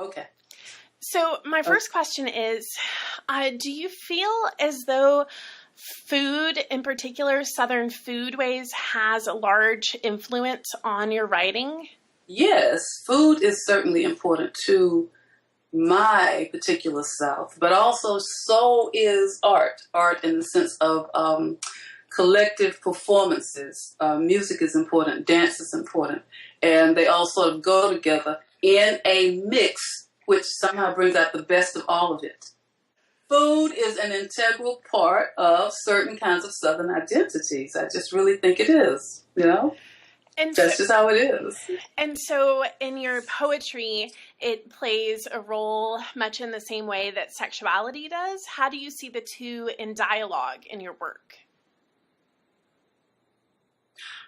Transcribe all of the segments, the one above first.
Okay. So my first question is, do you feel as though food, in particular Southern foodways, has a large influence on your writing? Yes, food is certainly important to my particular South, but also so is art. Art in the sense of collective performances. Music is important, dance is important, and they all sort of go together in a mix, which somehow brings out the best of all of it. Food is an integral part of certain kinds of Southern identities. I just really think it is, you know? And That's just how it is. And so in your poetry, it plays a role much in the same way that sexuality does. How do you see the two in dialogue in your work?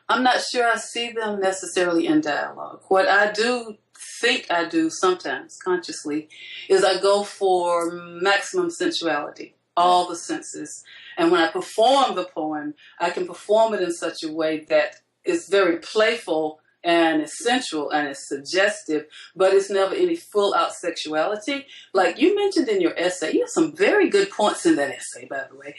I'm not sure I see them necessarily in dialogue. What I do think I do sometimes consciously is I go for maximum sensuality, all the senses. And when I perform the poem, I can perform it in such a way that it's very playful and it's sensual and it's suggestive, but it's never any full-out sexuality. Like you mentioned in your essay, you have some very good points in that essay, by the way.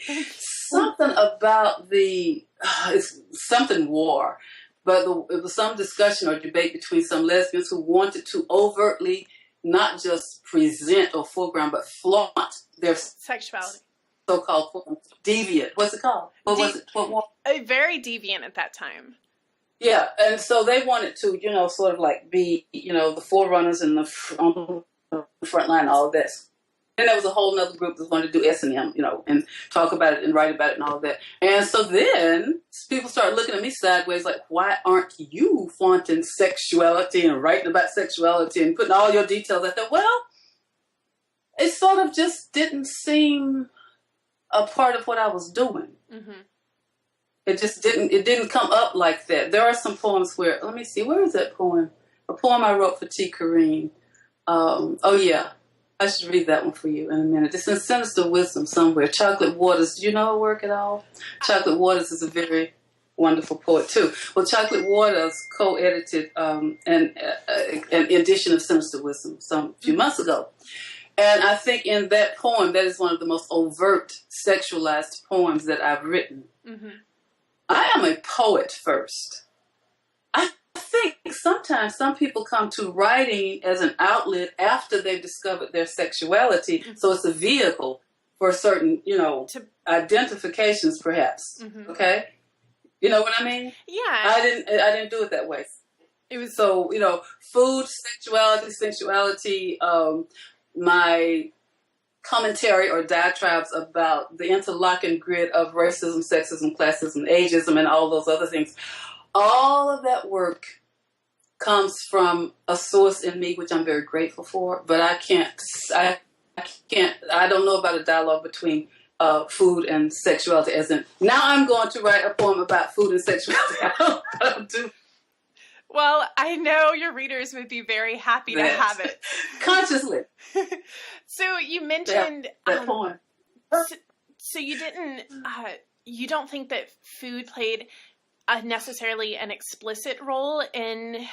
Something about it's something war, but it was some discussion or debate between some lesbians who wanted to overtly not just present or foreground, but flaunt their sexuality. So-called deviant. What's it called? What was it? Very deviant at that time. Yeah, and so they wanted to, sort of like be, the forerunners and on the front line, all of this. Then there was a whole other group that wanted to do S&M, and talk about it and write about it and all of that. And so then people started looking at me sideways like, why aren't you flaunting sexuality and writing about sexuality and putting all your details? I thought, well, it sort of just didn't seem a part of what I was doing. Mm-hmm. It just didn't come up like that. There are some poems where, let me see, where is that poem? A poem I wrote for T. Kareen. I should read that one for you in a minute. It's in Sinister Wisdom somewhere. Chocolate Waters, do you know her work at all? Chocolate Waters is a very wonderful poet too. Well, Chocolate Waters co-edited an edition of Sinister Wisdom some few months ago. And I think in that poem, that is one of the most overt sexualized poems that I've written. Mm-hmm. I am a poet first. I think sometimes some people come to writing as an outlet after they've discovered their sexuality. Mm-hmm. So it's a vehicle for certain, identifications perhaps. Mm-hmm. Okay? You know what I mean? Yeah. I didn't do it that way. It was so, food, sensuality, my commentary or diatribes about the interlocking grid of racism, sexism, classism, ageism, and all those other things. All of that work comes from a source in me, which I'm very grateful for, but I don't know about a dialogue between food and sexuality, as in, now I'm going to write a poem about food and sexuality. I don't do. Well, I know your readers would be very happy to have it. Consciously. So you mentioned that poem. So you didn't. You don't think that food played necessarily an explicit role in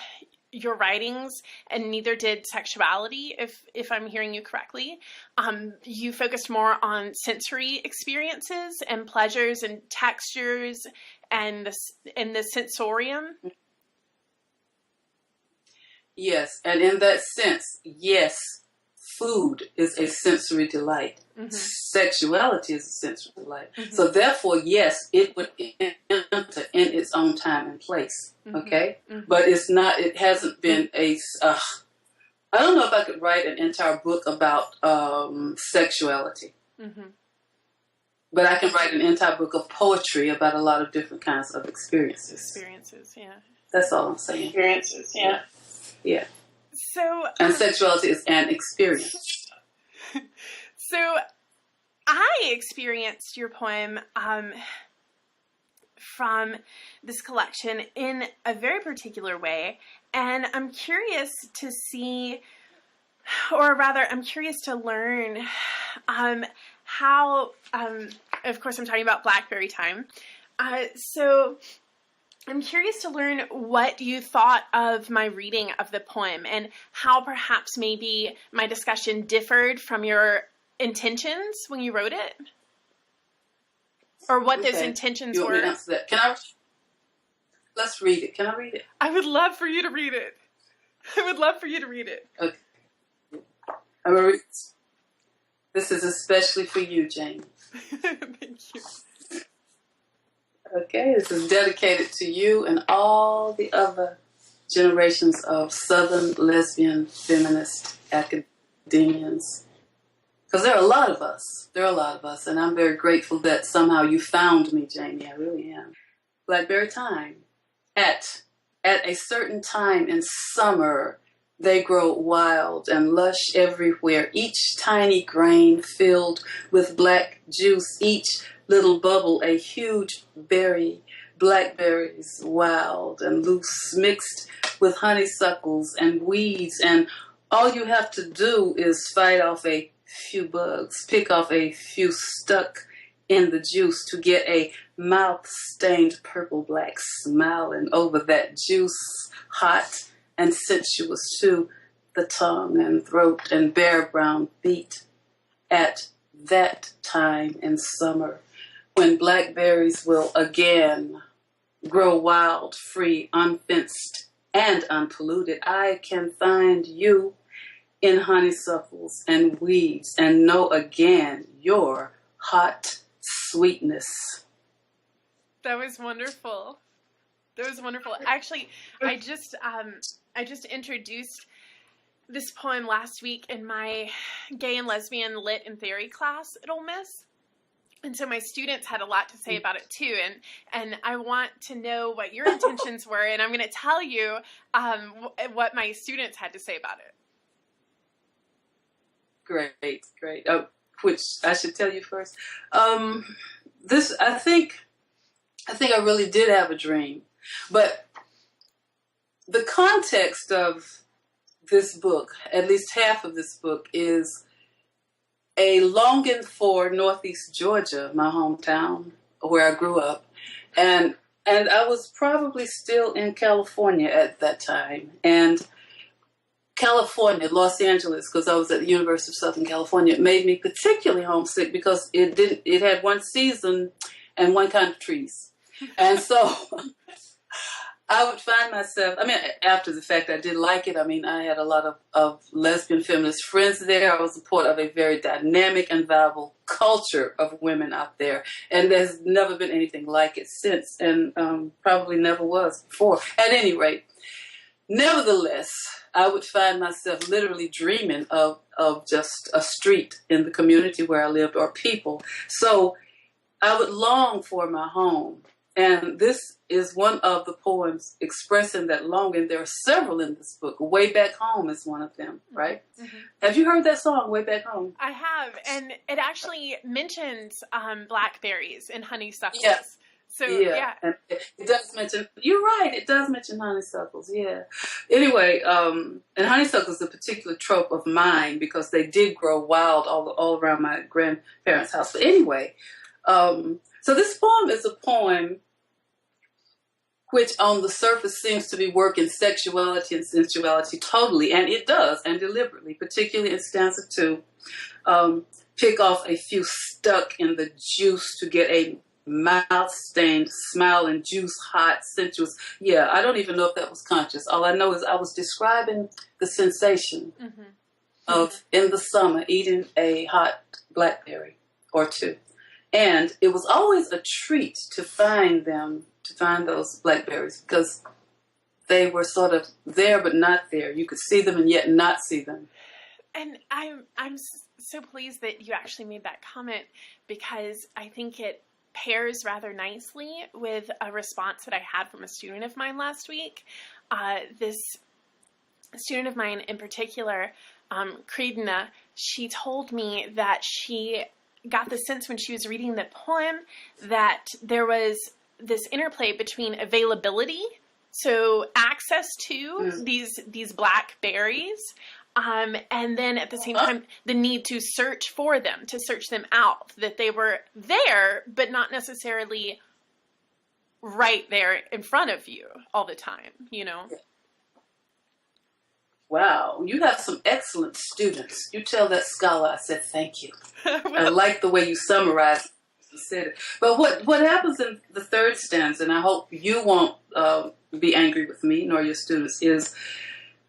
your writings, and neither did sexuality. If I'm hearing you correctly, you focused more on sensory experiences and pleasures and textures and the sensorium. Yes, and in that sense, yes, food is a sensory delight. Mm-hmm. Sexuality is a sensory delight. Mm-hmm. So therefore, yes, it would enter in its own time and place. Mm-hmm. Okay? Mm-hmm. But it hasn't been I don't know if I could write an entire book about sexuality. Mm-hmm. But I can write an entire book of poetry about a lot of different kinds of experiences. Experiences, yeah. That's all I'm saying. Experiences, yeah. Yeah. So, and sexuality is an experience. So I experienced your poem from this collection in a very particular way, and I'm curious to see, or rather, I'm curious to learn how, of course I'm talking about Blackberry Time. So I'm curious to learn what you thought of my reading of the poem and how perhaps maybe my discussion differed from your intentions when you wrote it, or what those intentions you want were. Me to answer that? Let's read it. Can I read it? I would love for you to read it. Okay. I'm gonna read. This is especially for you, Jane. Thank you. Okay, this is dedicated to you and all the other generations of Southern lesbian feminist academians. Because there are a lot of us. And I'm very grateful that somehow you found me, Jamie. I really am. Blackberry time. At a certain time in summer, they grow wild and lush everywhere, each tiny grain filled with black juice, each little bubble a huge berry, blackberries wild and loose, mixed with honeysuckles and weeds, and all you have to do is fight off a few bugs, pick off a few stuck in the juice to get a mouth-stained purple-black smiling over that juice, hot and sensuous to the tongue and throat and bare brown feet. At that time in summer, when blackberries will again grow wild, free, unfenced, and unpolluted, I can find you in honeysuckles and weeds and know again your hot sweetness. That was wonderful. Actually, I just introduced this poem last week in my gay and lesbian lit and theory class at Ole Miss. And so my students had a lot to say about it too. And I want to know what your intentions were. And I'm going to tell you what my students had to say about it. Great. Oh, which I should tell you first. This, I think I really did have a dream. But the context of this book, at least half of this book, is a longing for Northeast Georgia, my hometown, where I grew up. And I was probably still in California at that time. And California, Los Angeles, because I was at the University of Southern California, it made me particularly homesick because it had one season and one kind of trees. And so I would find myself, after the fact, I did like it. I had a lot of lesbian feminist friends there. I was a part of a very dynamic and viable culture of women out there. And there's never been anything like it since, and probably never was before. At any rate, nevertheless, I would find myself literally dreaming of just a street in the community where I lived or people. So I would long for my home. And this is one of the poems expressing that longing. There are several in this book. Way Back Home is one of them, right? Mm-hmm. Have you heard that song, Way Back Home? I have. And it actually mentions blackberries and honeysuckles. Yes. So, yeah. And it does mention, you're right, it does mention honeysuckles, yeah. Anyway, and honeysuckles is a particular trope of mine because they did grow wild all around my grandparents' house. But anyway, so this poem is a poem which on the surface seems to be working sexuality and sensuality totally, and it does, and deliberately, particularly in stanza 2. Pick off a few stuck in the juice to get a mouth-stained smile and juice, hot, sensuous. Yeah, I don't even know if that was conscious. All I know is I was describing the sensation of, in the summer, eating a hot blackberry or two. And it was always a treat to find those blackberries, because they were sort of there but not there. You could see them and yet not see them. And I'm so pleased that you actually made that comment, because I think it pairs rather nicely with a response that I had from a student of mine last week. This student of mine in particular, Creedna, she told me that she got the sense when she was reading the poem that there was this interplay between availability, so access to these black berries, and then at the same time, the need to search for them, to search them out, that they were there, but not necessarily right there in front of you all the time, Wow, you have some excellent students. You tell that scholar I said thank you. I like the way you summarized and said it. But what happens in the third stanza, and I hope you won't be angry with me nor your students, is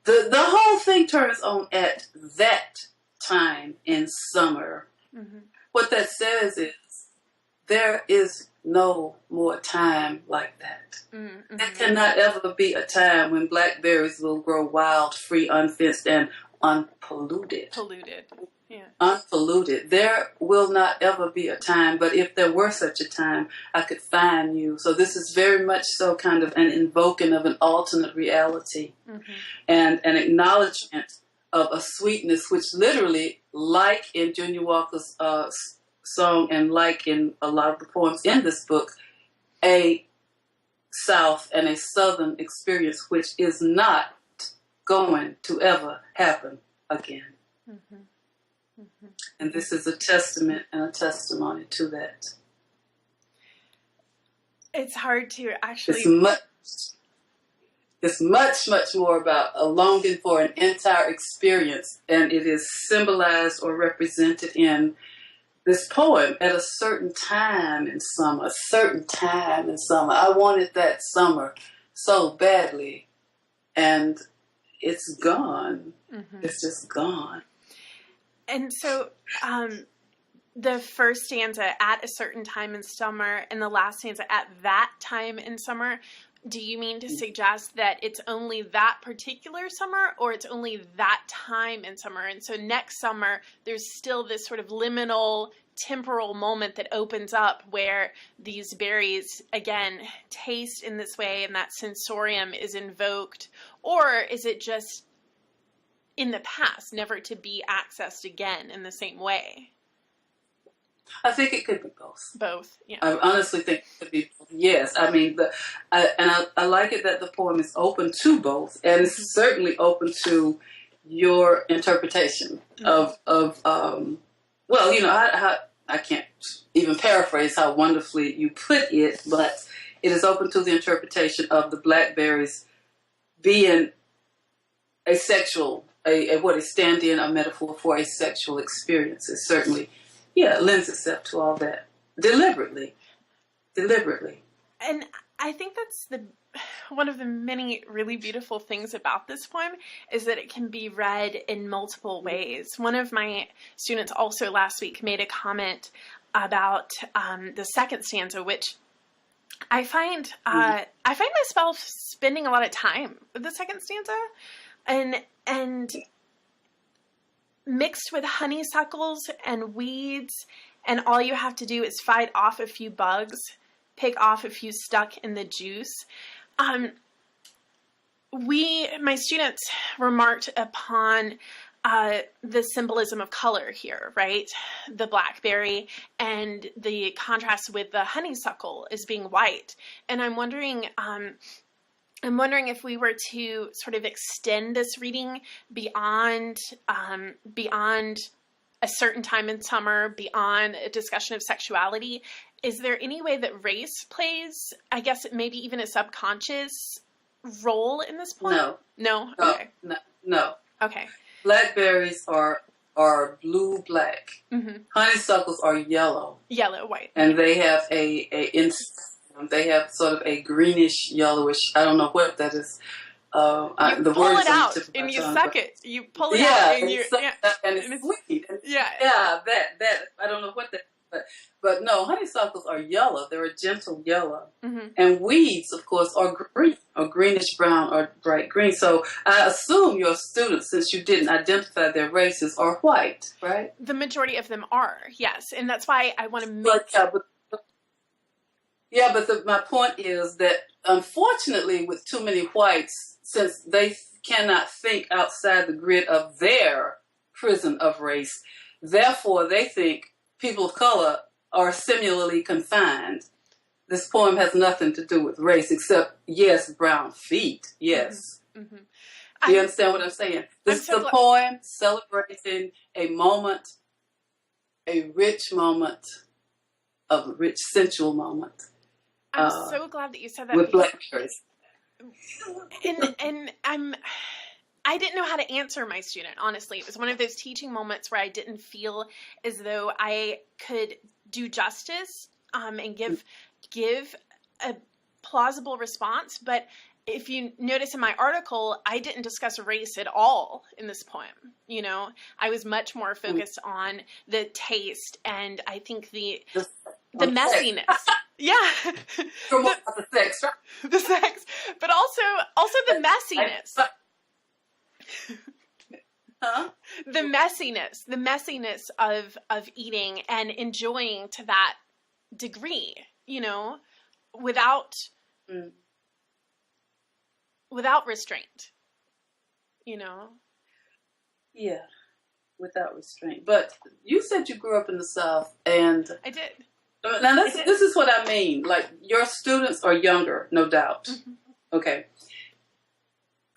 the whole thing turns on at that time in summer. Mm-hmm. What that says is there is no more time like that. Mm-hmm. There cannot ever be a time when blackberries will grow wild, free, unfenced, and unpolluted. Yeah. Unpolluted. There will not ever be a time, but if there were such a time, I could find you. So this is very much so kind of an invoking of an alternate reality, mm-hmm. and an acknowledgement of a sweetness, which literally, like in Junior Walker's song and like in a lot of the poems in this book, a South and a Southern experience which is not going to ever happen again. Mm-hmm. Mm-hmm. And this is a testament and a testimony to that. It's hard to actually... It's much more about a longing for an entire experience, and it is symbolized or represented in this poem at a certain time in summer, I wanted that summer so badly, and it's gone. Mm-hmm. It's just gone. And so the first stanza, at a certain time in summer, and the last stanza, at that time in summer, do you mean to suggest that it's only that particular summer, or it's only that time in summer? And so next summer, there's still this sort of liminal temporal moment that opens up where these berries, again, taste in this way and that sensorium is invoked? Or is it just in the past, never to be accessed again in the same way? I think it could be both. Both, yeah. I honestly think it could be both. Yes. I mean, I like it that the poem is open to both, and it's mm-hmm. certainly open to your interpretation mm-hmm. of well, I can't even paraphrase how wonderfully you put it, but it is open to the interpretation of the blackberries being a sexual, what is stand-in, a metaphor for a sexual experience. It certainly, lends itself to all that deliberately. And I think that's one of the many really beautiful things about this poem is that it can be read in multiple ways. One of my students also last week made a comment about the second stanza, which I find myself spending a lot of time with the second stanza, and mixed with honeysuckles and weeds, and all you have to do is fight off a few bugs, pick off a few stuck in the juice. My students remarked upon the symbolism of color here, right? The blackberry and the contrast with the honeysuckle as being white. And I'm wondering if we were to sort of extend this reading beyond a certain time in summer, beyond a discussion of sexuality, is there any way that race plays, I guess, maybe even a subconscious role in this poem? No? Okay. No. Okay. Blackberries are blue-black. Mm-hmm. Honeysuckles are yellow. Yellow-white. And they have they have sort of a greenish, yellowish, I don't know what that is. You pull it out and you suck it. You pull it out and it's sweet. Yeah, that I don't know what that is. But no, honeysuckles are yellow. They're a gentle yellow. Mm-hmm. And weeds, of course, are green, or greenish brown, or bright green. So I assume your students, since you didn't identify their races, are white, right? The majority of them are, yes. And that's why I want to make... But my point is that, unfortunately, with too many whites, since they cannot think outside the grid of their prison of race, therefore they think people of color are similarly confined. This poem has nothing to do with race, except, yes, brown feet, yes. Mm-hmm. Do you understand what I'm saying? This is the poem celebrating a moment, a rich moment, a rich sensual moment. I'm so glad that you said that. With blackberries. And I didn't know how to answer my student, honestly. It was one of those teaching moments where I didn't feel as though I could do justice and give a plausible response. But if you notice in my article, I didn't discuss race at all in this poem. You know, I was much more focused on the taste and I think the messiness. Yeah. The sex, right? The sex, but also the messiness. Huh? The messiness of eating and enjoying to that degree, you know, without restraint, you know? Yeah, without restraint. But you said you grew up in the South, and I did. Now this is what I mean. Like, your students are younger, no doubt. Mm-hmm. Okay.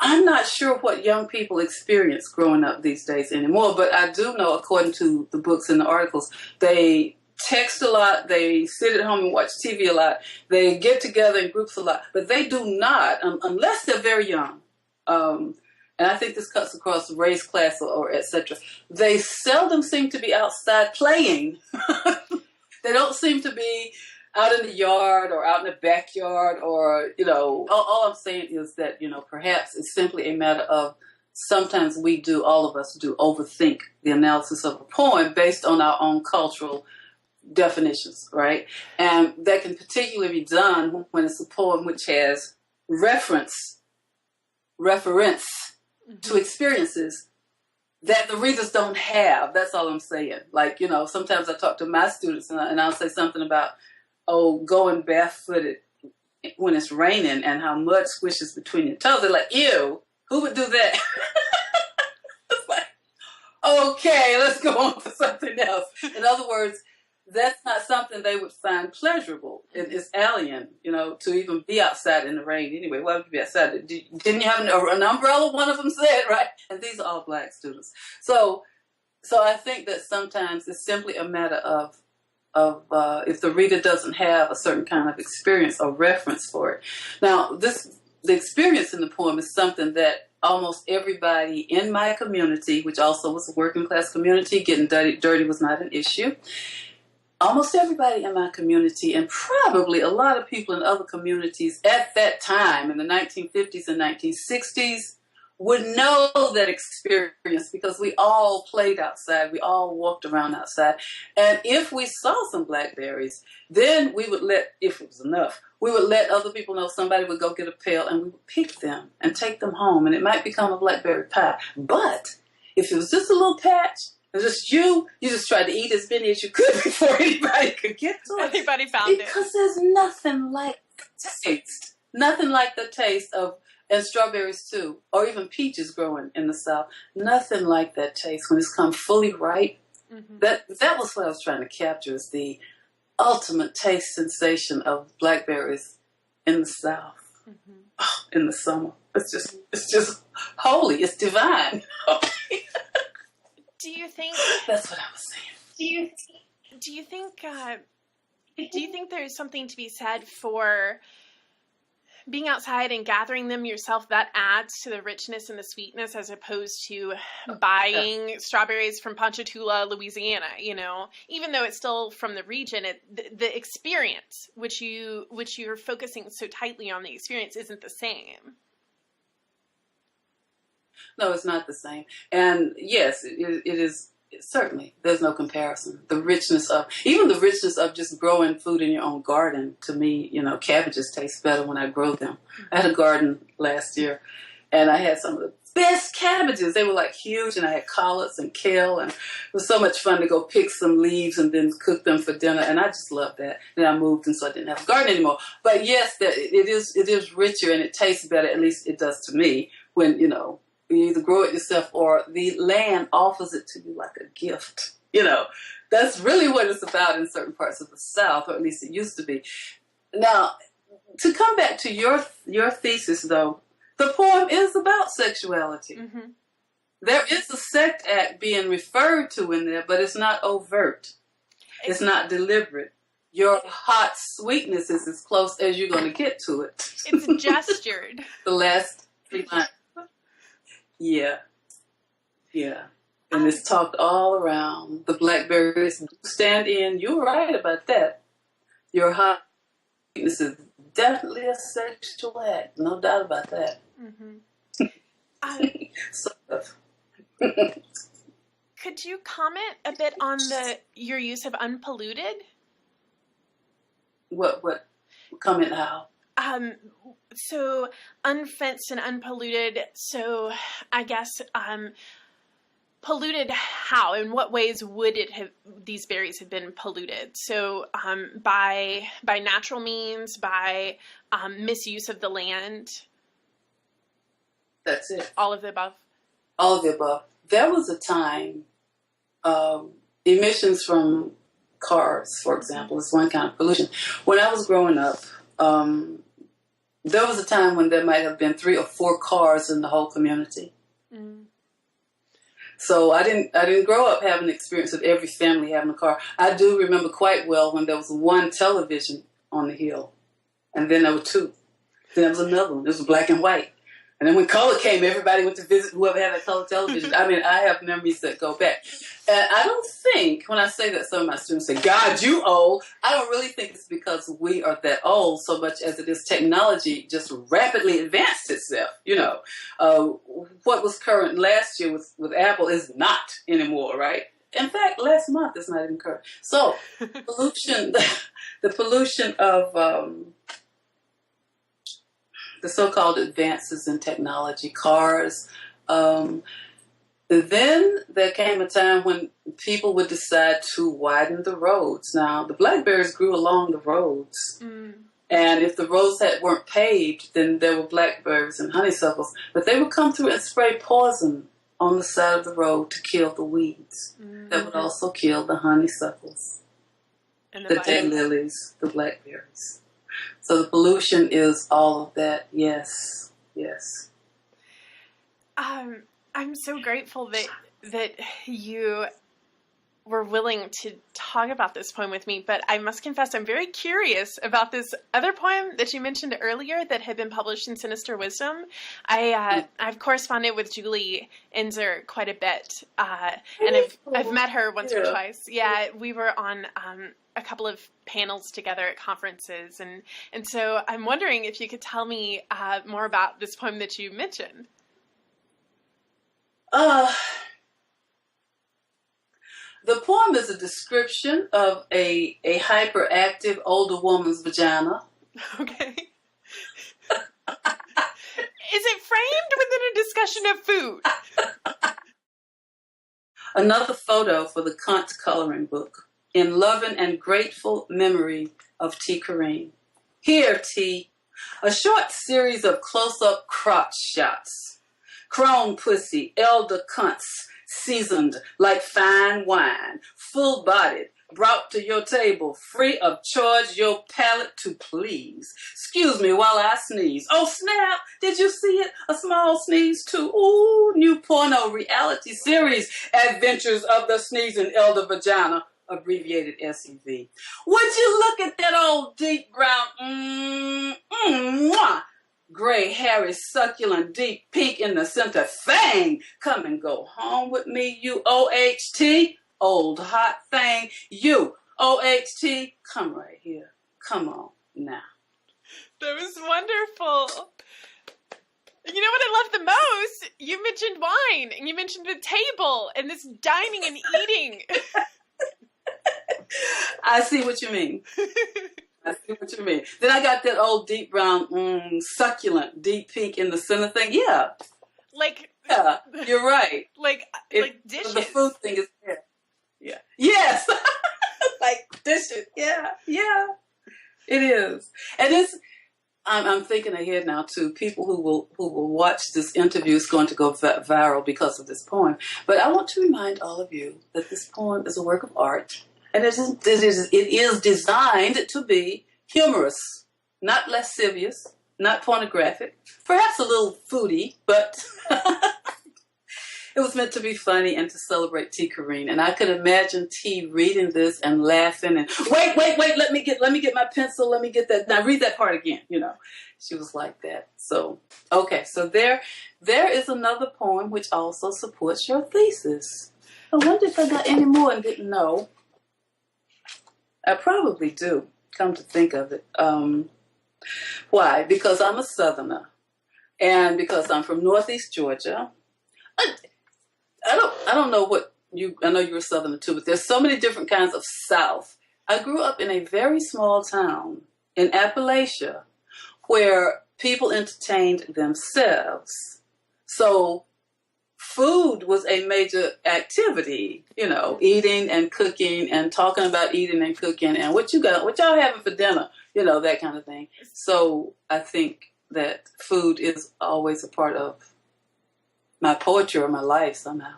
I'm not sure what young people experience growing up these days anymore, but I do know, according to the books and the articles, they text a lot, they sit at home and watch TV a lot, they get together in groups a lot, but they do not, unless they're very young, and I think this cuts across race, class, or etc., they seldom seem to be outside playing. They don't seem to be out in the yard or out in the backyard or, you know, all I'm saying is that, you know, perhaps it's simply a matter of sometimes all of us do overthink the analysis of a poem based on our own cultural definitions, right? And that can particularly be done when it's a poem which has reference to experiences that the readers don't have. That's all I'm saying. Like, you know, sometimes I talk to my students and I'll say something about, going barefooted when it's raining and how mud squishes between your toes. They're like, ew, who would do that? It's like, okay, let's go on to something else. In other words, that's not something they would find pleasurable. It's alien, you know, to even be outside in the rain. Anyway, why would you be outside? Didn't you have an umbrella? One of them said, right? And these are all black students. So I think that sometimes it's simply a matter of if the reader doesn't have a certain kind of experience or reference for it. Now, the experience in the poem is something that almost everybody in my community, which also was a working class community, getting dirty was not an issue. Almost everybody in my community, and probably a lot of people in other communities at that time, in the 1950s and 1960s, would know that experience because we all played outside. We all walked around outside. And if we saw some blackberries, then we would if it was enough, we would let other people know. Somebody would go get a pail and we would pick them and take them home. And it might become a blackberry pie. But if it was just a little patch, it was just you just tried to eat as many as you could before anybody could get to it. Everybody found it. Because there's nothing like the taste. Nothing like the taste of, and strawberries too, or even peaches growing in the South. Nothing like that taste when it's come fully ripe. Mm-hmm. That was what I was trying to capture, is the ultimate taste sensation of blackberries in the South. Mm-hmm. Oh, in the summer. It's just holy. It's divine. Do you think that's what I was saying? Do you think there's something to be said for being outside and gathering them yourself that adds to the richness and the sweetness, as opposed to buying strawberries from Ponchatoula, Louisiana, you know, even though it's still from the region, the experience, which you're focusing so tightly on, the experience isn't the same. No, it's not the same. And yes, it is. Certainly, there's no comparison. The richness of just growing food in your own garden, to me, you know, cabbages taste better when I grow them. I had a garden last year, and I had some of the best cabbages. They were like huge, and I had collards and kale, and it was so much fun to go pick some leaves and then cook them for dinner, and I just loved that. Then I moved, and so I didn't have a garden anymore. But yes, it is richer, and it tastes better, at least it does to me, when, you know, you either grow it yourself or the land offers it to you like a gift. You know, that's really what it's about in certain parts of the South, or at least it used to be. Now, to come back to your thesis, though, the poem is about sexuality. Mm-hmm. There is a sex act being referred to in there, but it's not overt. It's not deliberate. your hot sweetness is as close as you're going to get to it. It's gestured. The last 3 months. Yeah. Yeah. And it's talked all around. The blackberries stand in. You're right about that. Your hot sweetness is definitely a sexual act. No doubt about that. Sort of. Could you comment a bit on your use of unpolluted? What comment how? So unfenced and unpolluted. So I guess polluted how? In what ways would these berries have been polluted? So by natural means, by misuse of the land. That's it. All of the above. All of the above. There was a time, emissions from cars, for example, is one kind of pollution. When I was growing up, there was a time when there might have been 3 or 4 cars in the whole community. So I didn't grow up having the experience of every family having a car. I do remember quite well when there was one television on the hill, and then there were 2. Then there was another one. It was black and white. And then when color came, everybody went to visit whoever had a color television. I mean, I have memories that go back. And I don't think, when I say that, some of my students say, God, you old. I don't really think it's because we are that old so much as it is technology just rapidly advanced itself. You know, what was current last year with Apple is not anymore, right? In fact, last month it's not even current. So pollution, the pollution of the so-called advances in technology, cars. Then there came a time when people would decide to widen the roads. Now, the blackberries grew along the roads. And if the roads weren't paved, then there were blackberries and honeysuckles. But they would come through and spray poison on the side of the road to kill the weeds. That would also kill the honeysuckles, and the daylilies, the blackberries. So the pollution is all of that. Yes, yes. I'm so grateful that you were willing to talk about this poem with me, but I must confess I'm very curious about this other poem that you mentioned earlier that had been published in Sinister Wisdom. I've corresponded with Julie Enzer quite a bit, and I've met her once or twice. Yeah, we were on a couple of panels together at conferences, and so I'm wondering if you could tell me more about this poem that you mentioned. The poem is a description of a hyperactive older woman's vagina. Okay. Is it framed within a discussion of food? Another photo for the Kant coloring book. In loving and grateful memory of T. Kareem. Here, T, a short series of close-up crotch shots. Chrome pussy, elder cunts, seasoned like fine wine, full-bodied, brought to your table, free of charge, your palate to please. Excuse me while I sneeze. Oh, snap! Did you see it? A small sneeze, too. Ooh, new porno reality series, Adventures of the Sneezing Elder Vagina. Abbreviated SEV. Would you look at that old deep brown, gray, hairy, succulent, deep pink in the center thing? Come and go home with me, you OHT, old hot thing. You OHT, come right here. Come on now. That was wonderful. You know what I love the most? You mentioned wine, and you mentioned the table, and this dining and eating. I see what you mean. I see what you mean. Then I got that old deep brown, succulent, deep pink in the center thing. Yeah. Yeah, you're right. Like dishes. The food thing is there. Yeah. Yes. Like dishes. Yeah. Yeah. It is. And it's, I'm thinking ahead now too. People who will watch this interview is going to go viral because of this poem. But I want to remind all of you that this poem is a work of art. And it is designed to be humorous, not lascivious, not pornographic, perhaps a little foodie, but It was meant to be funny and to celebrate T. Corrine. And I could imagine T reading this and laughing and wait, let me get my pencil, let me get that. Now read that part again, you know. She was like that. So okay, so there is another poem which also supports your thesis. I wonder if I got any more and didn't know. I probably do, come to think of it. Why? Because I'm a Southerner. And because I'm from Northeast Georgia. I don't know what I know you're a Southerner too, but there's so many different kinds of South. I grew up in a very small town in Appalachia where people entertained themselves. So food was a major activity, you know, eating and cooking and talking about eating and cooking and what y'all having for dinner, you know, that kind of thing. So I think that food is always a part of my poetry or my life somehow.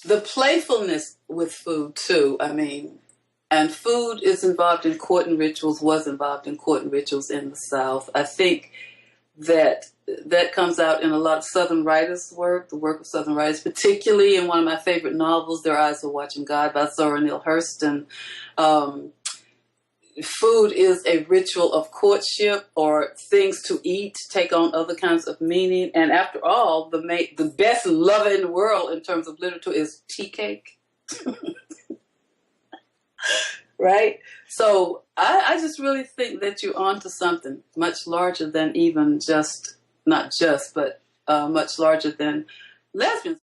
The playfulness with food too, I mean, and food is involved in courting rituals, was involved in courting rituals in the South. I think that comes out in a lot of Southern writers' work, the work of Southern writers, particularly in one of my favorite novels, Their Eyes Are Watching God by Zora Neale Hurston. Food is a ritual of courtship or things to eat, take on other kinds of meaning. And after all, the best lover in the world in terms of literature is tea cake. Right? So I just really think that you're onto something much larger than even just, not just, but much larger than lesbians.